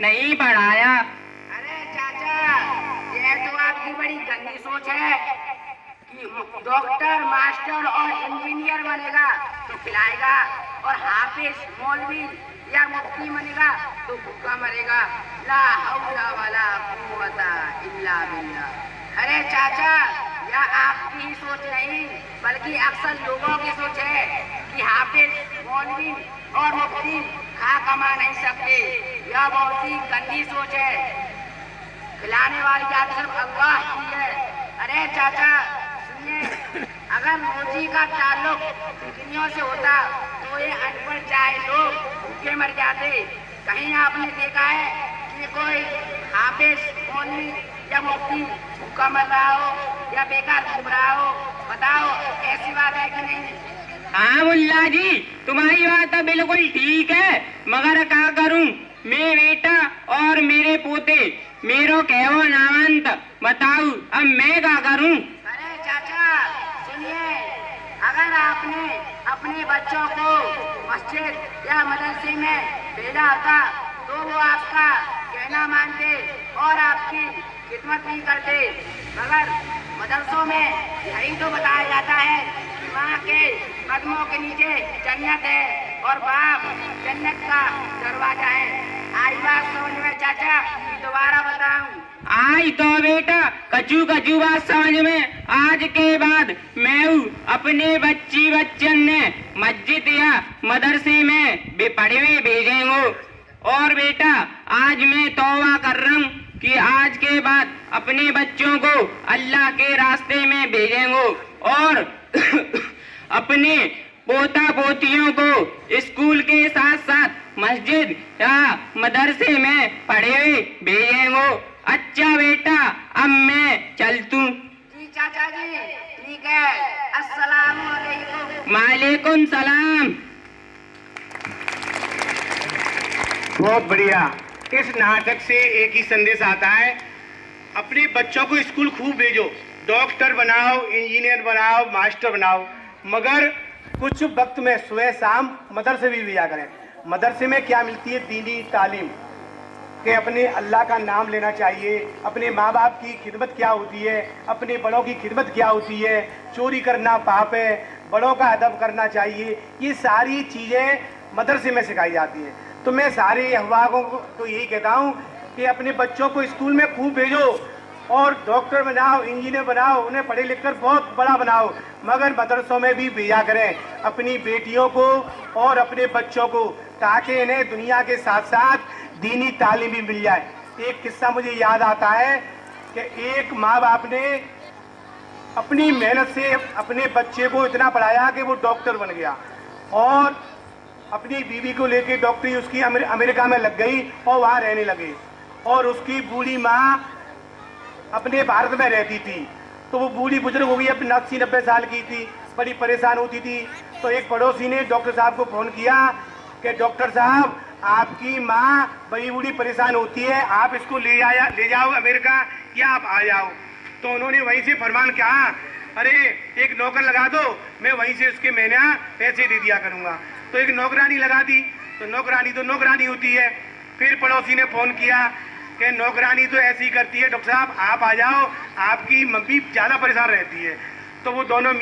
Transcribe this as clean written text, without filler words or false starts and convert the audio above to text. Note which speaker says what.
Speaker 1: नहीं पढ़ाया।
Speaker 2: अरे चाचा, ये तो आपकी बड़ी गंदी सोच है कि डॉक्टर, मास्टर और इंजीनियर बनेगा तो खिलाएगा, और हाफिज, मौलवी या मुफ्ती बनेगा तो भूखा मरेगा। ला हौला वला कुव्वता इल्ला बिल्लाह। अरे चाचा, यह आपकी ही सोच नहीं बल्कि अक्सर लोगों की सोच है कि हाफिज, मौलवी और मुफ्ती खा कमा नहीं सकते। यह बहुत ही गंदी सोच है। खिलाने वाली जात सिर्फ अल्लाह की है। अरे चाचा सुनिए, अगर रोजी का ताल्लुक बिजलियों से होता तो ये अनपढ़ चाहे लोग भूखे मर जाते। कहीं आपने देखा है कि कोई हाफिज, मौलवी या मुफ्ती भूखा मर रहा हो या बेकार घूम रहा हो? बताओ, ऐसी बात है कि नहीं?
Speaker 1: हाँ मुल्ला जी, तुम्हारी बात तो बिल्कुल ठीक है, मगर क्या करूं? मैं बेटा और मेरे पोते मेरो कहो नामंत, बताओ अब मैं क्या करूं?
Speaker 2: अरे चाचा सुनिए, अगर आपने अपने बच्चों को मस्जिद या मदरसे में भेजा होता तो वो आपका कहना मानते और आपकी खिदमत भी करते। मगर मदरसों में यही तो बताया जाता है कि माँ के कदमों के नीचे जन्नत है और बाप जन्नत का दरवाजा है। आई बात समझ में चाचा? दोबारा बताऊं?
Speaker 1: आई तो बेटा कचू कचू बात समझ में। आज के बाद मैं अपने बच्चन ने मस्जिद या मदरसे में पढ़े हुए भेजेंगे। और बेटा आज मैं तौबा कर रहा हूँ कि आज के बाद अपने बच्चों को अल्लाह के रास्ते में भेजेंगे और अपने पोता पोतियों को स्कूल के साथ साथ मस्जिद या मदरसे में पढ़े हुए भेजेंगे। अच्छा बेटा, अब मैं चलतू।
Speaker 2: जी चाचा जी, ठीक है। अस्सलाम वालेकुम।
Speaker 1: वालेकुम सलाम।
Speaker 3: बहुत बढ़िया। इस नाटक से एक ही संदेश आता है, अपने बच्चों को स्कूल खूब भेजो, डॉक्टर बनाओ, इंजीनियर बनाओ, मास्टर बनाओ, मगर कुछ वक्त में सुबह शाम मदरसे भी भेजा करें। मदरसे में क्या मिलती है? दीनी तालीम कि अपने अल्लाह का नाम लेना चाहिए, अपने माँ बाप की खिदमत क्या होती है, अपने बड़ों की खिदमत क्या होती है, चोरी करना पाप है, बड़ों का अदब करना चाहिए, ये सारी चीज़ें मदरसे में सिखाई जाती हैं। तो मैं सारे अहबाबों को तो यही कहता हूँ कि अपने बच्चों को स्कूल में खूब भेजो और डॉक्टर बनाओ, इंजीनियर बनाओ, उन्हें पढ़े लिख कर बहुत बड़ा बनाओ, मगर मदरसों में भी भेजा करें अपनी बेटियों को और अपने बच्चों को, ताकि इन्हें दुनिया के साथ साथ दीनी तालीम भी मिल जाए। एक किस्सा मुझे याद आता है कि एक माँ बाप ने अपनी मेहनत से अपने बच्चे को इतना पढ़ाया कि वो डॉक्टर बन गया और अपनी बीवी को लेकर डॉक्टरी उसकी अमेरिका में लग गई और वहाँ रहने लगे। और उसकी बूढ़ी माँ अपने भारत में रहती थी, तो वो बूढ़ी बुजुर्ग हो गई, अब 80-90 साल की थी, बड़ी परेशान होती थी। तो एक पड़ोसी ने डॉक्टर साहब को फ़ोन किया कि डॉक्टर साहब, आपकी माँ बड़ी बूढ़ी परेशान होती है, आप इसको ले जाओ अमेरिका या आप आ जाओ। तो उन्होंने वहीं से फरमान कहा, अरे एक नौकर लगा दो, मैं वहीं से उसके महीना पैसे दे दिया करूँगा। तो एक नौकरानी लगा दी। तो नौकरानी होती है। फिर पड़ोसी ने फ़ोन किया कि नौकरानी तो ऐसी ही करती है, डॉक्टर साहब आप आ जाओ, आपकी मम्मी ज़्यादा परेशान रहती है। तो वो दोनों